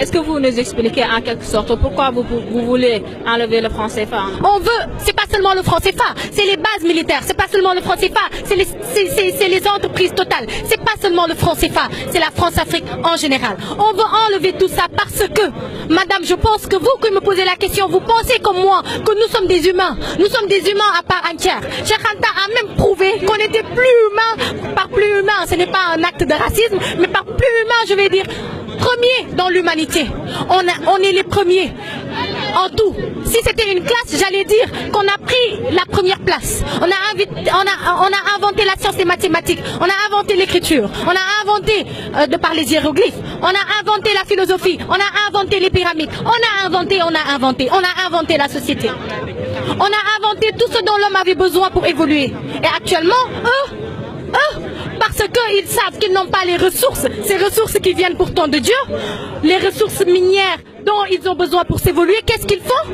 Est-ce que vous nous expliquez en quelque sorte pourquoi vous voulez enlever le franc CFA? On veut, c'est pas seulement le franc CFA, c'est les bases militaires, c'est pas seulement le franc CFA, c'est les entreprises totales, c'est pas seulement le franc CFA, c'est la France-Afrique en général. On veut enlever tout ça parce que, madame, je pense que vous qui me posez la question, vous pensez comme moi que nous sommes des humains. Nous sommes des humains à part entière. Cheikh Anta a même prouvé qu'on était plus humains. Par plus humain, ce n'est pas un acte de racisme, mais par plus humain, je vais dire, premier dans l'humanité. On est les premiers en tout. Si c'était une classe, j'allais dire qu'on a pris la première place. On a inventé la science des mathématiques, on a inventé l'écriture, on a inventé de par les hiéroglyphes, on a inventé la philosophie, on a inventé les pyramides, on a inventé la société. On a inventé tout ce dont l'homme avait besoin pour évoluer. Et actuellement, parce qu'ils savent qu'ils n'ont pas les ressources, ces ressources qui viennent pourtant de Dieu, les ressources minières dont ils ont besoin pour s'évoluer, qu'est-ce qu'ils font?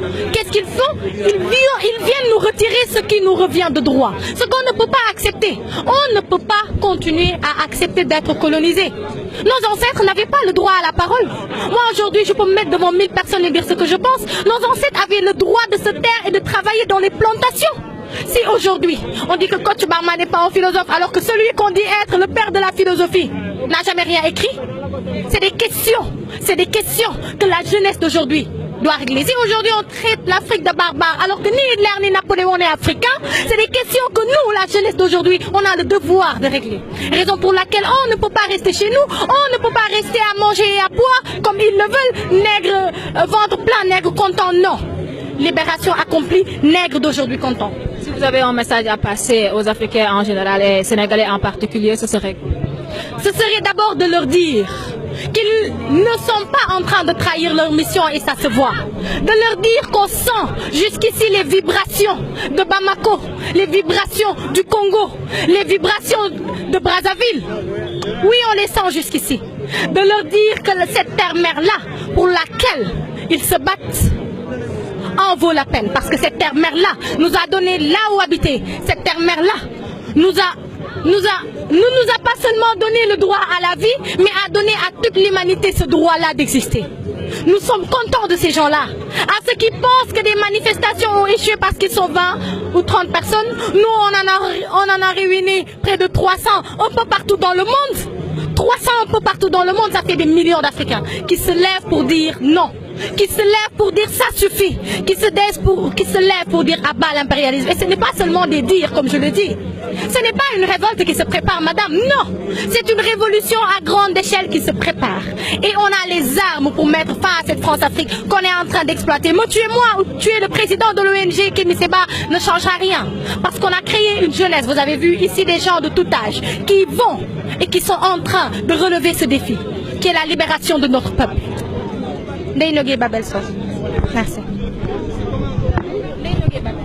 Ils viennent nous retirer ce qui nous revient de droit. Ce qu'on ne peut pas accepter. On ne peut pas continuer à accepter d'être colonisé. Nos ancêtres n'avaient pas le droit à la parole. Moi aujourd'hui, je peux me mettre devant 1000 personnes et dire ce que je pense. Nos ancêtres avaient le droit de se taire et de travailler dans les plantations. Si aujourd'hui, on dit que Kocc Barma n'est pas un philosophe, alors que celui qu'on dit être le père de la philosophie n'a jamais rien écrit, c'est des questions que la jeunesse d'aujourd'hui doit régler. Si aujourd'hui on traite l'Afrique de barbare, alors que ni Hitler ni Napoléon n'est africain, c'est des questions que nous, la jeunesse d'aujourd'hui, on a le devoir de régler. Raison pour laquelle on ne peut pas rester chez nous, on ne peut pas rester à manger et à boire comme ils le veulent, nègre, ventre plein, nègre content, non. Libération accomplie, nègre d'aujourd'hui content. Si vous avez un message à passer aux Africains en général et Sénégalais en particulier, ce serait d'abord de leur dire qu'ils ne sont pas en train de trahir leur mission et ça se voit. De leur dire qu'on sent jusqu'ici les vibrations de Bamako, les vibrations du Congo, les vibrations de Brazzaville. Oui, on les sent jusqu'ici. De leur dire que cette terre-mère-là, pour laquelle ils se battent, en vaut la peine. Parce que cette terre-mère-là nous a donné là où habiter. Cette terre-mère-là ne nous a pas seulement donné le droit à la vie, mais a donné à toute l'humanité ce droit-là d'exister. Nous sommes contents de ces gens-là. À ceux qui pensent que des manifestations ont échoué parce qu'ils sont 20 ou 30 personnes, nous on en a réuni près de 300 un peu partout dans le monde. 300 un peu partout dans le monde, ça fait des millions d'Africains qui se lèvent pour dire non. Qui se lèvent pour dire ça suffit, qui se lèvent pour dire abat l'impérialisme. Et ce n'est pas seulement des dires, comme je le dis. Ce n'est pas une révolte qui se prépare, madame, non. C'est une révolution à grande échelle qui se prépare. Et on a les armes pour mettre fin à cette France-Afrique qu'on est en train d'exploiter. Me tuer moi ou tuer le président de l'ONG, Kémy Séba, ne changera rien. Parce qu'on a créé une jeunesse, vous avez vu ici des gens de tout âge, qui vont et qui sont en train de relever ce défi, qui est la libération de notre peuple. Ndeye Nogué Babel Sos. Merci. Ndeye Nogué Babel.